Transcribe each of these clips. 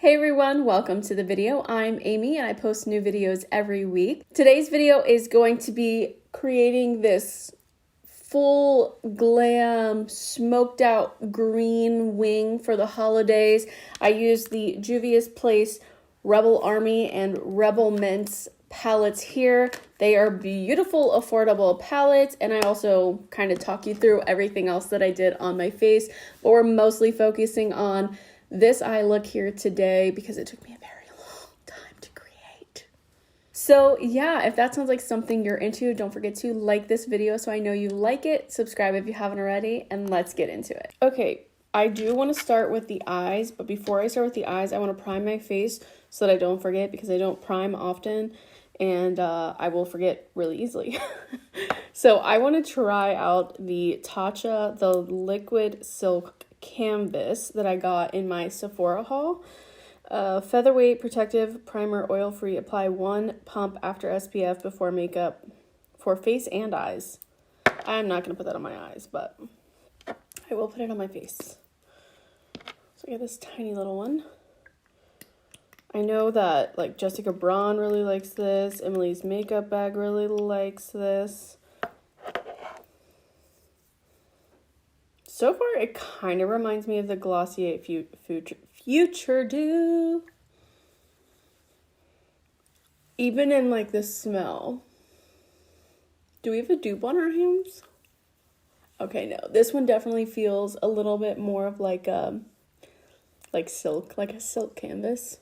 Hey everyone, welcome to the video. I'm Amy and I post new videos every week. Today's video is going to be creating this full glam smoked out green wing for the holidays. I used the Juvia's Place Rebel Army and Rebel Mints palettes here. They are beautiful, affordable palettes, and I also kind of talk you through everything else that I did on my face, but we're mostly focusing on this eye look here today because it took me a very long time to create. So yeah, if that sounds like something you're into, don't forget to like this video so I know you like it, subscribe if you haven't already, and let's get into it. Okay, I do want to start with the eyes, but before I start with the eyes, I want to prime my face so that I don't forget because I don't prime often and I will forget really easily. So I want to try out the Tatcha, the liquid silk canvas that I got in my Sephora haul. Featherweight protective primer, oil-free. Apply one pump after SPF before makeup for face and eyes. I'm not going to put that on my eyes, but I will put it on my face. So I got this tiny little one. I know that like Jessica Braun really likes this. Emily's makeup bag really likes this. So far, it kind of reminds me of the Glossier Future Dew. Even in like the smell. Do we have a dupe on our hands? Okay, no. This one definitely feels a little bit more of like silk, like a silk canvas.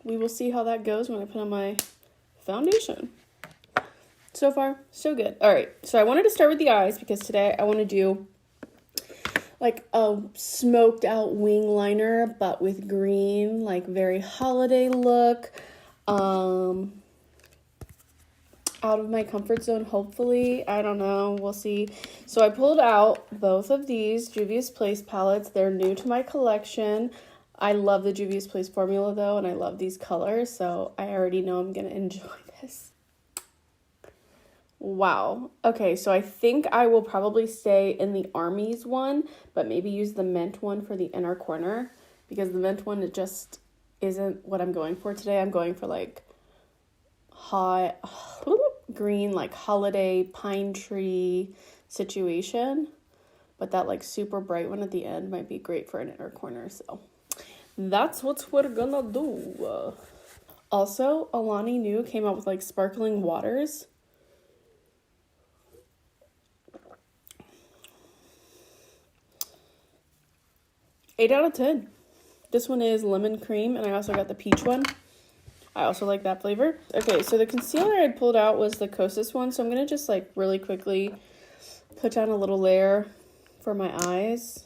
We will see how that goes when I put on my foundation. So far, so good. All right, so I wanted to start with the eyes because today I want to do like a smoked out wing liner, but with green, like very holiday look. Out of my comfort zone, hopefully. I don't know, we'll see. So I pulled out both of these Juvia's Place palettes. They're new to my collection. I love the Juvia's Place formula though, and I love these colors, so I already know I'm gonna enjoy this. Wow. Okay, so I think I will probably stay in the Armies one, but maybe use the mint one for the inner corner because the mint one, it just isn't what I'm going for today. I'm going for like hot green, like holiday pine tree situation, but that like super bright one at the end might be great for an inner corner, so that's what we're gonna do. Also, Alani Nu came out with like sparkling waters. Eight out of 10. This one is lemon cream, and I also got the peach one. I also like that flavor. Okay, so the concealer I pulled out was the Kosas one, so I'm going to just like really quickly put down a little layer for my eyes.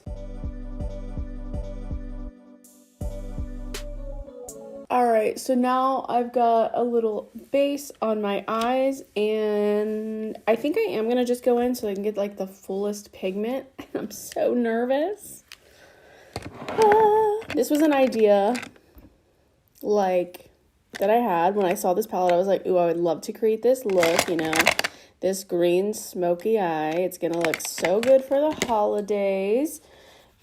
Alright, so now I've got a little base on my eyes, and I think I am going to just go in so I can get like the fullest pigment. I'm so nervous. This was an idea like that I had when I saw this palette. I was like, ooh, I would love to create this look, you know, this green smoky eye. It's gonna look so good for the holidays.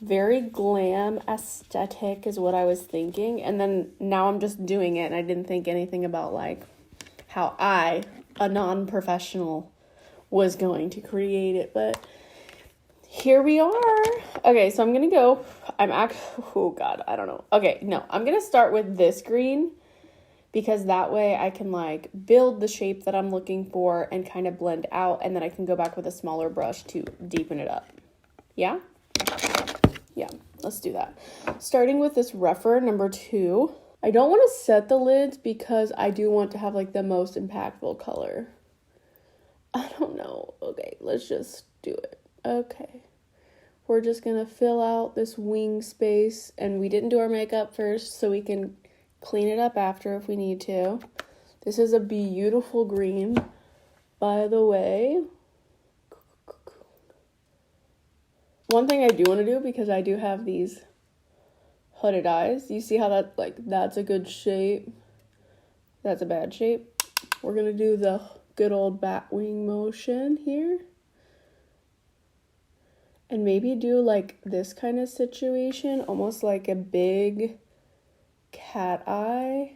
Very glam aesthetic is what I was thinking, and then now I'm just doing it, and I didn't think anything about like how I, a non-professional, was going to create it, but here we are. Okay, so I'm gonna go, oh God, I don't know. Okay, no, I'm gonna start with this green because that way I can like build the shape that I'm looking for and kind of blend out, and then I can go back with a smaller brush to deepen it up. Yeah? Yeah, let's do that. Starting with this rougher number 2. I don't want to set the lids because I do want to have like the most impactful color. I don't know. Okay, let's just do it. Okay. We're just going to fill out this wing space, and we didn't do our makeup first, so we can clean it up after if we need to. This is a beautiful green, by the way. One thing I do want to do, because I do have these hooded eyes, you see how that, like, that's a good shape? That's a bad shape. We're going to do the good old bat wing motion here. And maybe do like this kind of situation, almost like a big cat eye,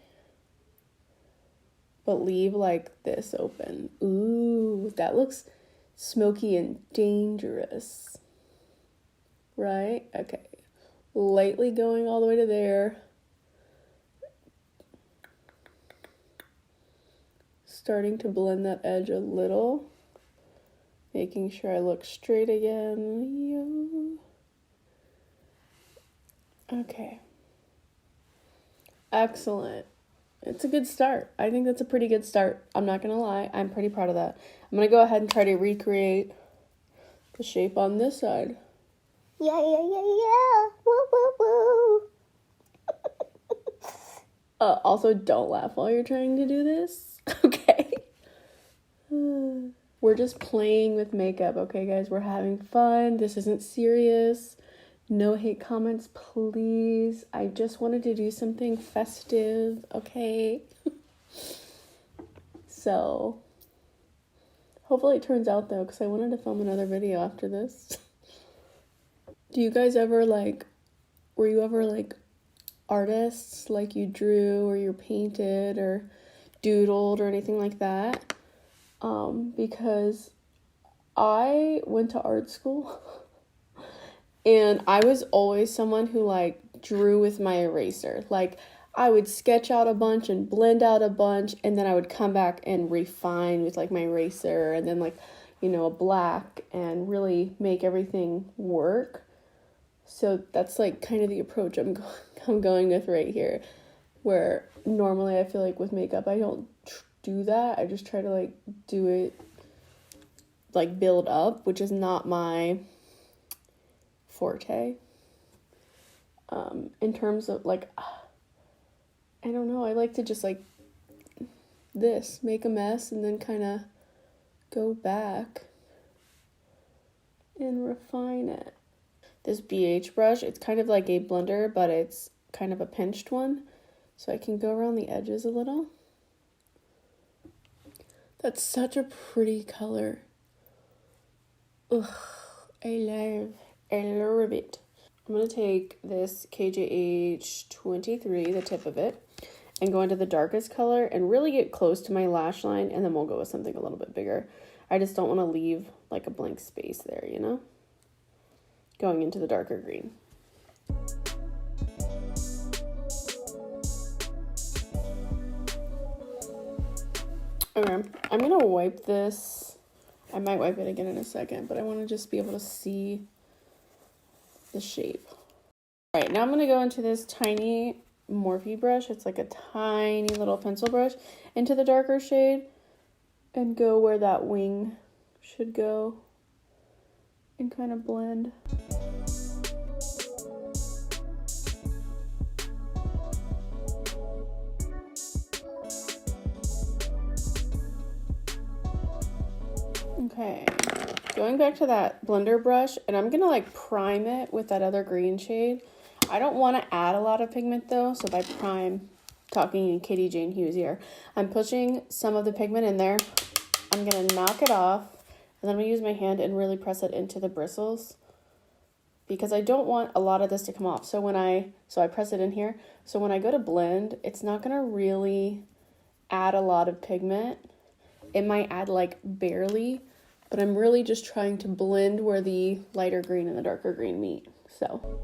but leave like this open. Ooh, that looks smoky and dangerous, right? Okay, lightly going all the way to there. Starting to blend that edge a little, making sure I look straight again. Okay. Excellent. It's a good start. I think that's a pretty good start. I'm not going to lie. I'm pretty proud of that. I'm going to go ahead and try to recreate the shape on this side. Yeah. Woo, woo, woo. Also, don't laugh while you're trying to do this. Okay. We're just playing with makeup, okay, guys? We're having fun. This isn't serious. No hate comments, please. I just wanted to do something festive, okay? So, hopefully it turns out, though, because I wanted to film another video after this. Do you guys ever, were you ever, artists? Like, you drew or you painted or doodled or anything like that? Because I went to art school. And I was always someone who, drew with my eraser. I would sketch out a bunch and blend out a bunch, and then I would come back and refine with, my eraser, and then, a black, and really make everything work. So that's, kind of the approach I'm going with right here, where normally I feel like with makeup, I don't do that. I just try to, do it, build up, which is not my forte. In terms of I don't know, I like to just make a mess and then kind of go back and refine it. This BH brush, it's kind of like a blender, but it's kind of a pinched one, so I can go around the edges a little. That's such a pretty color. Ugh, I love it. I'm going to take this KJH 23, the tip of it, and go into the darkest color and really get close to my lash line, and then we'll go with something a little bit bigger. I just don't want to leave a blank space there, Going into the darker green. Okay, I'm going to wipe this. I might wipe it again in a second, but I want to just be able to see the shape. All right, now I'm going to go into this tiny Morphe brush. It's like a tiny little pencil brush into the darker shade and go where that wing should go and kind of blend. Okay, going back to that blender brush, and I'm gonna prime it with that other green shade. I don't want to add a lot of pigment though, so by prime, talking in Katie Jane Hughes here, I'm pushing some of the pigment in there. I'm gonna knock it off, and then I'm gonna use my hand and really press it into the bristles, because I don't want a lot of this to come off. So I press it in here. So when I go to blend, it's not gonna really add a lot of pigment. It might add barely, but I'm really just trying to blend where the lighter green and the darker green meet. So,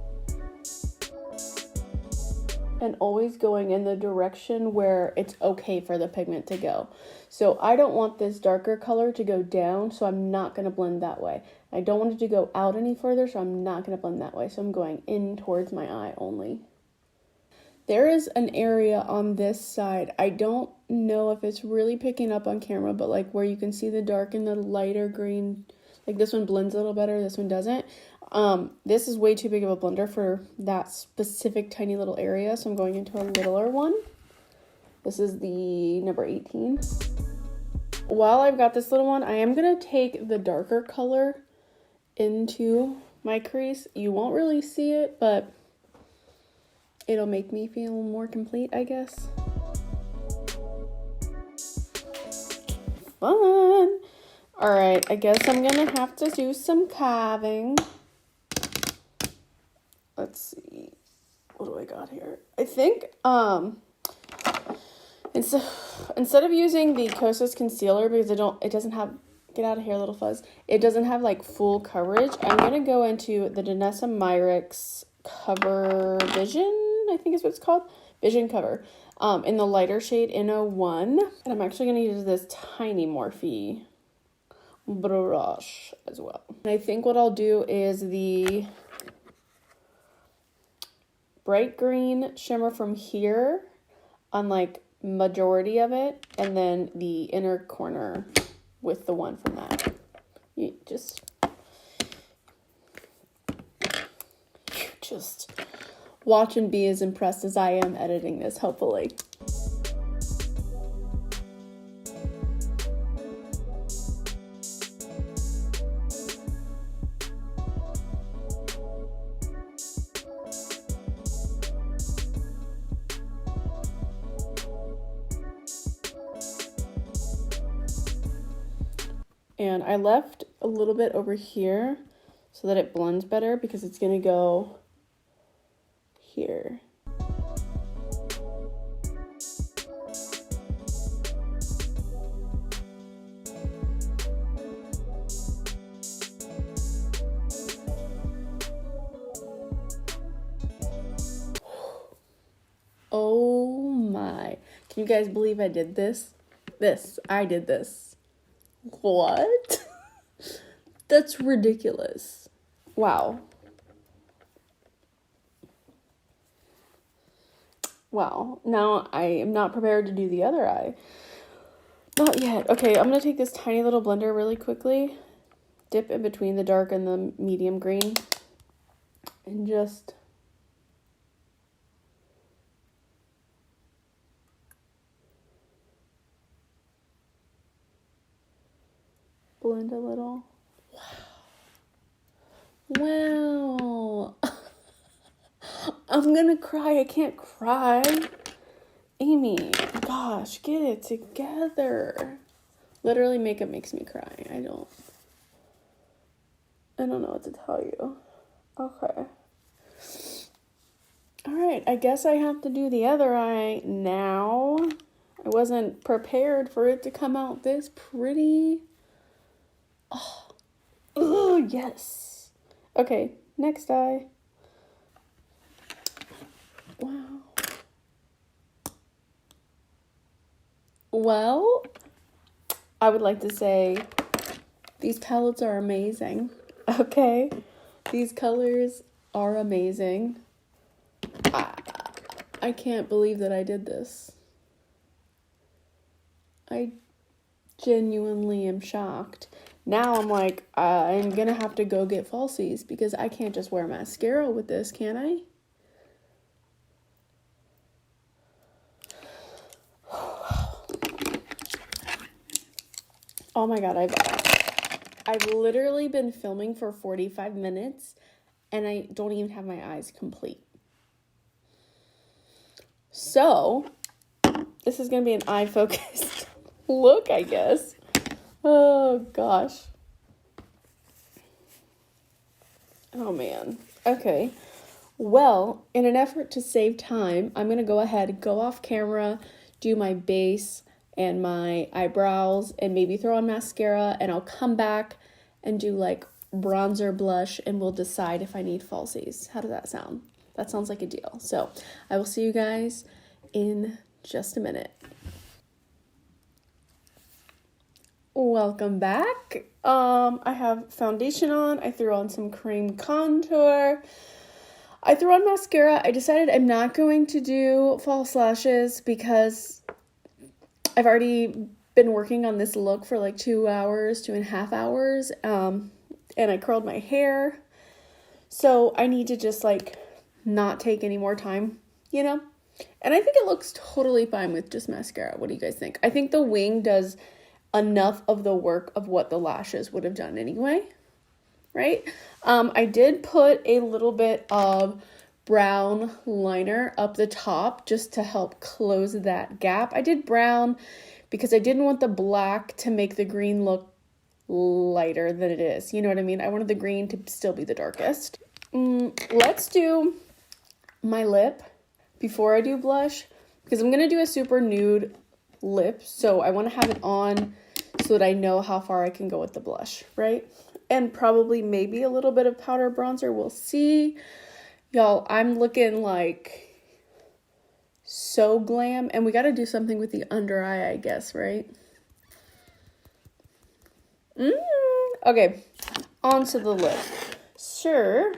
and always going in the direction where it's okay for the pigment to go. So I don't want this darker color to go down, so I'm not going to blend that way. I don't want it to go out any further, so I'm not going to blend that way. So I'm going in towards my eye only. There is an area on this side. I don't know if it's really picking up on camera, but where you can see the dark and the lighter green, this one blends a little better, this one doesn't. This is way too big of a blender for that specific tiny little area, so I'm going into a littler one. This is the number 18. While I've got this little one, I am going to take the darker color into my crease. You won't really see it, but it'll make me feel more complete, I guess. Fun! Alright, I guess I'm gonna have to do some carving. Let's see. what do I got here? I think, instead of using the Kosas concealer, because it doesn't have, get out of here, little fuzz. It doesn't have like full coverage. I'm going to go into the Danessa Myricks Cover Vision, I think is what it's called. Vision Cover. In the lighter shade N01. And I'm actually going to use this tiny Morphe brush as well. And I think what I'll do is the bright green shimmer from here on like majority of it, and then the inner corner with the one from that. You just watch and be as impressed as I am editing this, hopefully. And I left a little bit over here so that it blends better, because it's gonna go here. Oh my. Can you guys believe I did this? I did this. What? That's ridiculous. Wow. Wow. Now I am not prepared to do the other eye. Not yet. Okay, I'm going to take this tiny little blender really quickly. Dip in between the dark and the medium green. And just blend a little. Wow. I'm gonna cry. I can't cry. Amy, gosh, get it together. Literally, makeup makes me cry. I don't know what to tell you. Okay. All right, I guess I have to do the other eye now. I wasn't prepared for it to come out this pretty. Oh, yes. Okay, next eye. Wow. Well, I would like to say these palettes are amazing. Okay, these colors are amazing. I can't believe that I did this. I genuinely am shocked. Now I'm like, I'm gonna have to go get falsies, because I can't just wear mascara with this, can I? Oh my god, I've literally been filming for 45 minutes and I don't even have my eyes complete. So, this is gonna be an eye focused look, I guess. Oh gosh. Oh man. Okay. Well, in an effort to save time, I'm gonna go ahead, go off camera, do my base and my eyebrows, and maybe throw on mascara, and I'll come back and do like bronzer, blush, and we'll decide if I need falsies. How does that sound? That sounds like a deal. So I will see you guys in just a minute. Welcome back. I have foundation on. I threw on some cream contour. I threw on mascara. I decided I'm not going to do false lashes because I've already been working on this look for like 2.5 hours. And I curled my hair. So I need to just like not take any more time, you know? And I think it looks totally fine with just mascara. What do you guys think? I think the wing does enough of the work of what the lashes would have done anyway, right? I did put a little bit of brown liner up the top just to help close that gap. I did brown because I didn't want the black to make the green look lighter than it is. You know what I mean? I wanted the green to still be the darkest. Let's do my lip before I do blush, because I'm going to do a super nude lip, so I want to have it on so that I know how far I can go with the blush, right? And probably maybe a little bit of powder bronzer, we'll see. Y'all, I'm looking like so glam, and we got to do something with the under eye, I guess, right? Okay, on to the lip. Sure,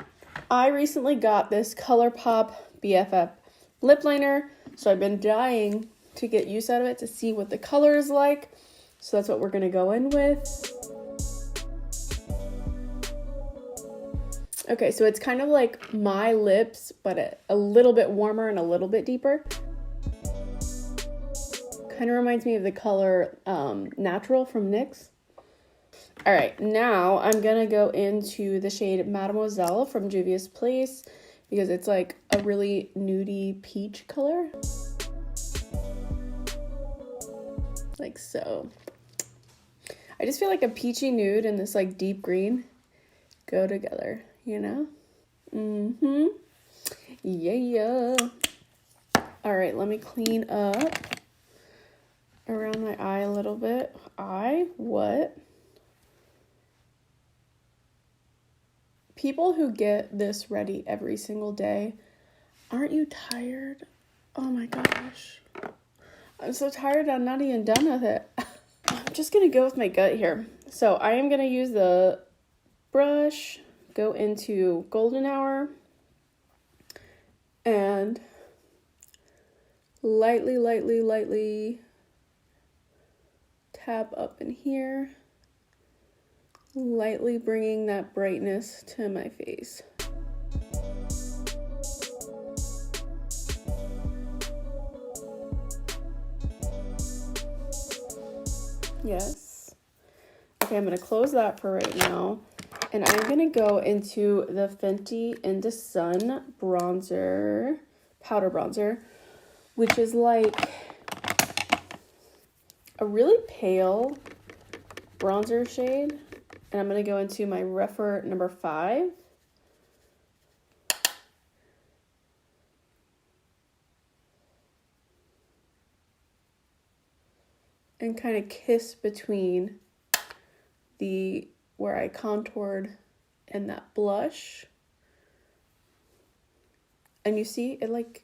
I recently got this ColourPop BFF lip liner, so I've been dying to get use out of it to see what the color is like. So that's what we're gonna go in with. Okay, so it's kind of like my lips, but a little bit warmer and a little bit deeper. Kind of reminds me of the color Natural from NYX. All right, now I'm gonna go into the shade Mademoiselle from Juvia's Place, because it's like a really nudie peach color. Like so. I just feel like a peachy nude and this like deep green go together, you know? Yeah. All right, let me clean up around my eye a little bit. What? People who get this ready every single day, aren't you tired? Oh my gosh. I'm so tired I'm not even done with it. I'm just gonna go with my gut here. So I am gonna use the brush, go into Golden Hour, and lightly tap up in here, lightly bringing that brightness to my face. Yes. Okay, I'm gonna close that for right now. And I'm gonna go into the Fenty Into Sun bronzer, powder bronzer, which is like a really pale bronzer shade. And I'm gonna go into my Rephr number 5. And kind of kiss between where I contoured and that blush. And you see, it like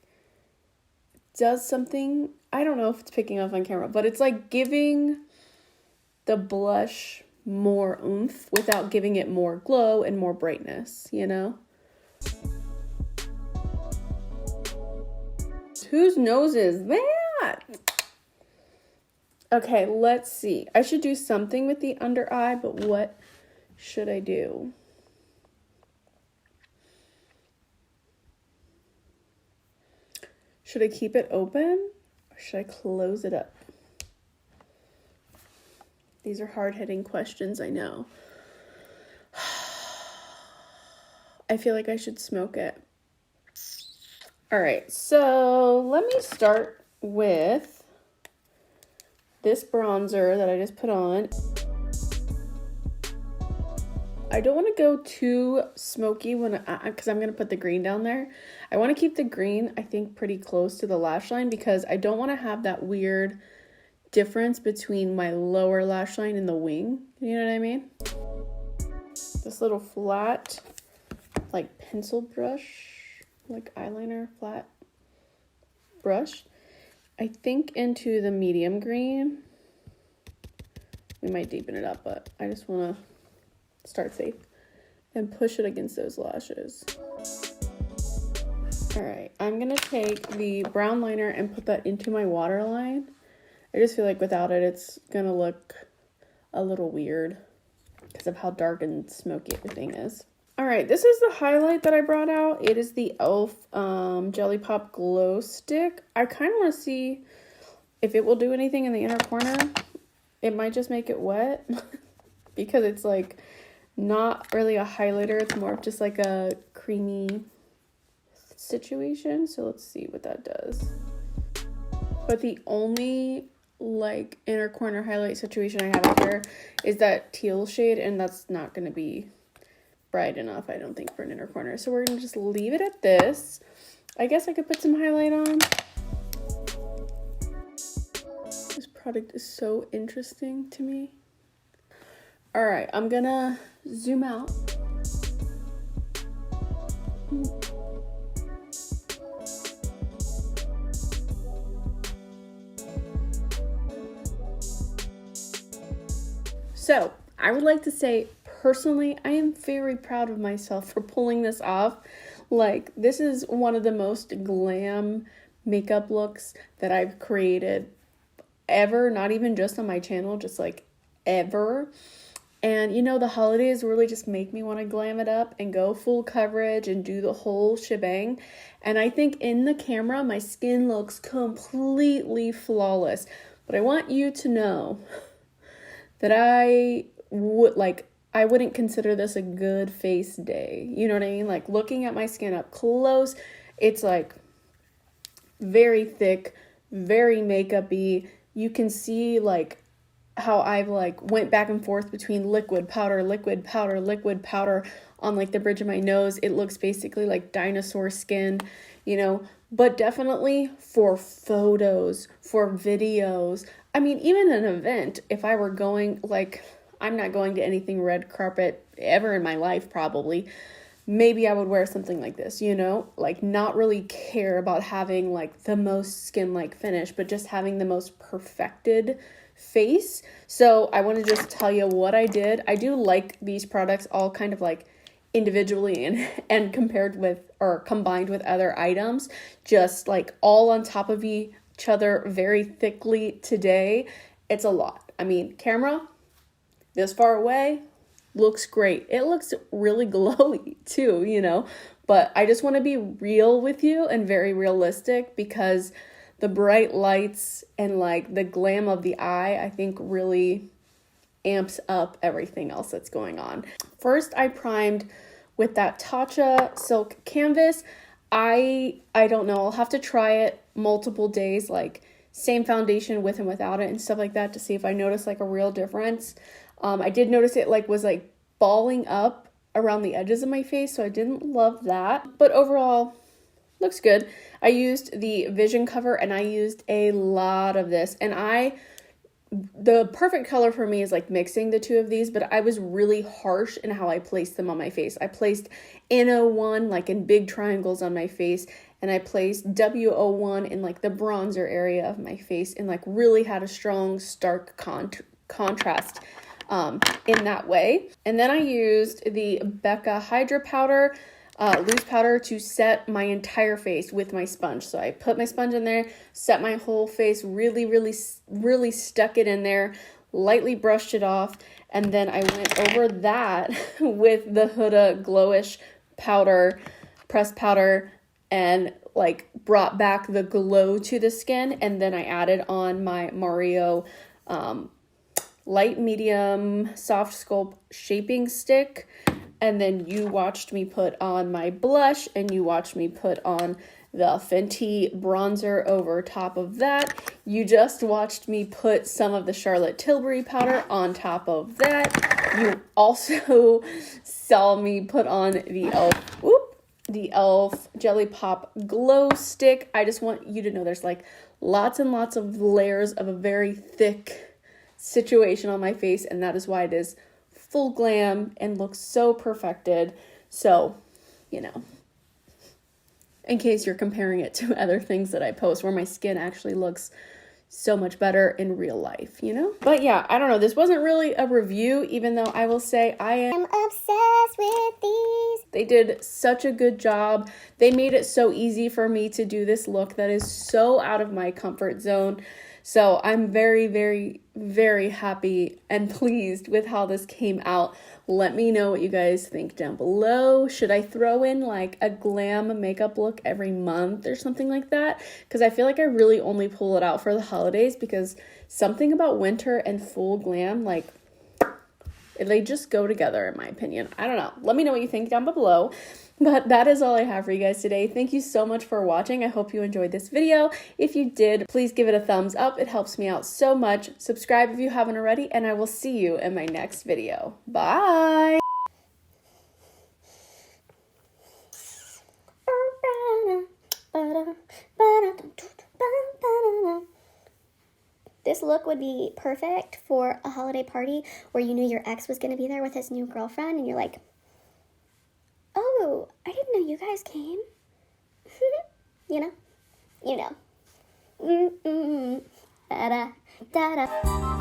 does something, I don't know if it's picking up on camera, but it's like giving the blush more oomph without giving it more glow and more brightness, you know? Whose nose is that? Okay, let's see. I should do something with the under eye, but what should I do? Should I keep it open or should I close it up? These are hard-hitting questions, I know. I feel like I should smoke it. All right, so let me start with this bronzer that I just put on. I don't want to go too smoky because I'm going to put the green down there. I want to keep the green, I think, pretty close to the lash line because I don't want to have that weird difference between my lower lash line and the wing. You know what I mean? This little flat, like pencil brush, like eyeliner flat brush. I think into the medium green. We might deepen it up, but I just want to start safe and push it against those lashes. All right, I'm gonna take the brown liner and put that into my waterline. I just feel like without it, it's gonna look a little weird because of how dark and smoky everything is. All right, this is the highlight that I brought out. It is the e.l.f. Jelly Pop Glow Stick. I kind of want to see if it will do anything in the inner corner. It might just make it wet because it's like not really a highlighter. It's more of just like a creamy situation. So let's see what that does. But the only like inner corner highlight situation I have up here is that teal shade, and that's not going to be bright enough, I don't think, for an inner corner. So we're going to just leave it at this. I guess I could put some highlight on. This product is so interesting to me. All right, I'm gonna zoom out. So, I would like to say, personally, I am very proud of myself for pulling this off. Like, this is one of the most glam makeup looks that I've created ever, not even just on my channel, just like ever. And you know, the holidays really just make me want to glam it up and go full coverage and do the whole shebang. And I think in the camera, my skin looks completely flawless. But I want you to know that I wouldn't consider this a good face day. You know what I mean? Like, looking at my skin up close, it's like very thick, very makeup-y. You can see like how I've like went back and forth between liquid powder on like the bridge of my nose. It looks basically like dinosaur skin, you know, but definitely for photos, for videos. I mean, even an event, if I were going, like, I'm not going to anything red carpet ever in my life, probably. Maybe I would wear something like this, you know, like not really care about having like the most skin-like finish, but just having the most perfected face. So I want to just tell you what I did. I do like these products all kind of like individually and compared with or combined with other items, just like all on top of each other very thickly today. It's a lot. I mean, camera this far away looks great. It looks really glowy too, you know, but I just want to be real with you and very realistic, because the bright lights and like the glam of the eye, I think really amps up everything else that's going on. First, I primed with that Tatcha silk canvas. I don't know, I'll have to try it multiple days, like same foundation with and without it and stuff like that, to see if I notice like a real difference. I did notice it like was like balling up around the edges of my face, so I didn't love that, but overall looks good. I used the Vision cover and I used a lot of this, and the perfect color for me is like mixing the two of these, but I was really harsh in how I placed them on my face. I placed N01 like in big triangles on my face, and I placed W01 in like the bronzer area of my face, and like really had a strong, stark contrast in that way. And then I used the Becca Hydra powder, loose powder, to set my entire face with my sponge. So I put my sponge in there, set my whole face, really stuck it in there, lightly brushed it off, and then I went over that with the Huda Glowish powder, pressed powder, and like brought back the glow to the skin. And then I added on my Mario light medium soft sculpt shaping stick, and then you watched me put on my blush, and you watched me put on the Fenty bronzer over top of that. You just watched me put some of the Charlotte Tilbury powder on top of that. You also saw me put on the e.l.f. Jelly Pop Glow Stick. I just want you to know there's like lots and lots of layers of a very thick situation on my face, and that is why it is full glam and looks so perfected. So, you know, in case you're comparing it to other things that I post where my skin actually looks so much better in real life, you know? But yeah, I don't know. This wasn't really a review, even though I will say I am obsessed with these. They did such a good job. They made it so easy for me to do this look that is so out of my comfort zone. So I'm very, very, very happy and pleased with how this came out. Let me know what you guys think down below. Should I throw in like a glam makeup look every month or something like that? Because I feel like I really only pull it out for the holidays, because something about winter and full glam, like, they just go together in my opinion. I don't know. Let me know what you think down below. But that is all I have for you guys today. Thank you so much for watching. I hope you enjoyed this video. If you did, please give it a thumbs up. It helps me out so much. Subscribe if you haven't already, and I will see you in my next video. Bye! this look would be perfect for a holiday party where you knew your ex was going to be there with his new girlfriend, and you're like, oh, I didn't know you guys came. You know? You know. Da-da, da-da.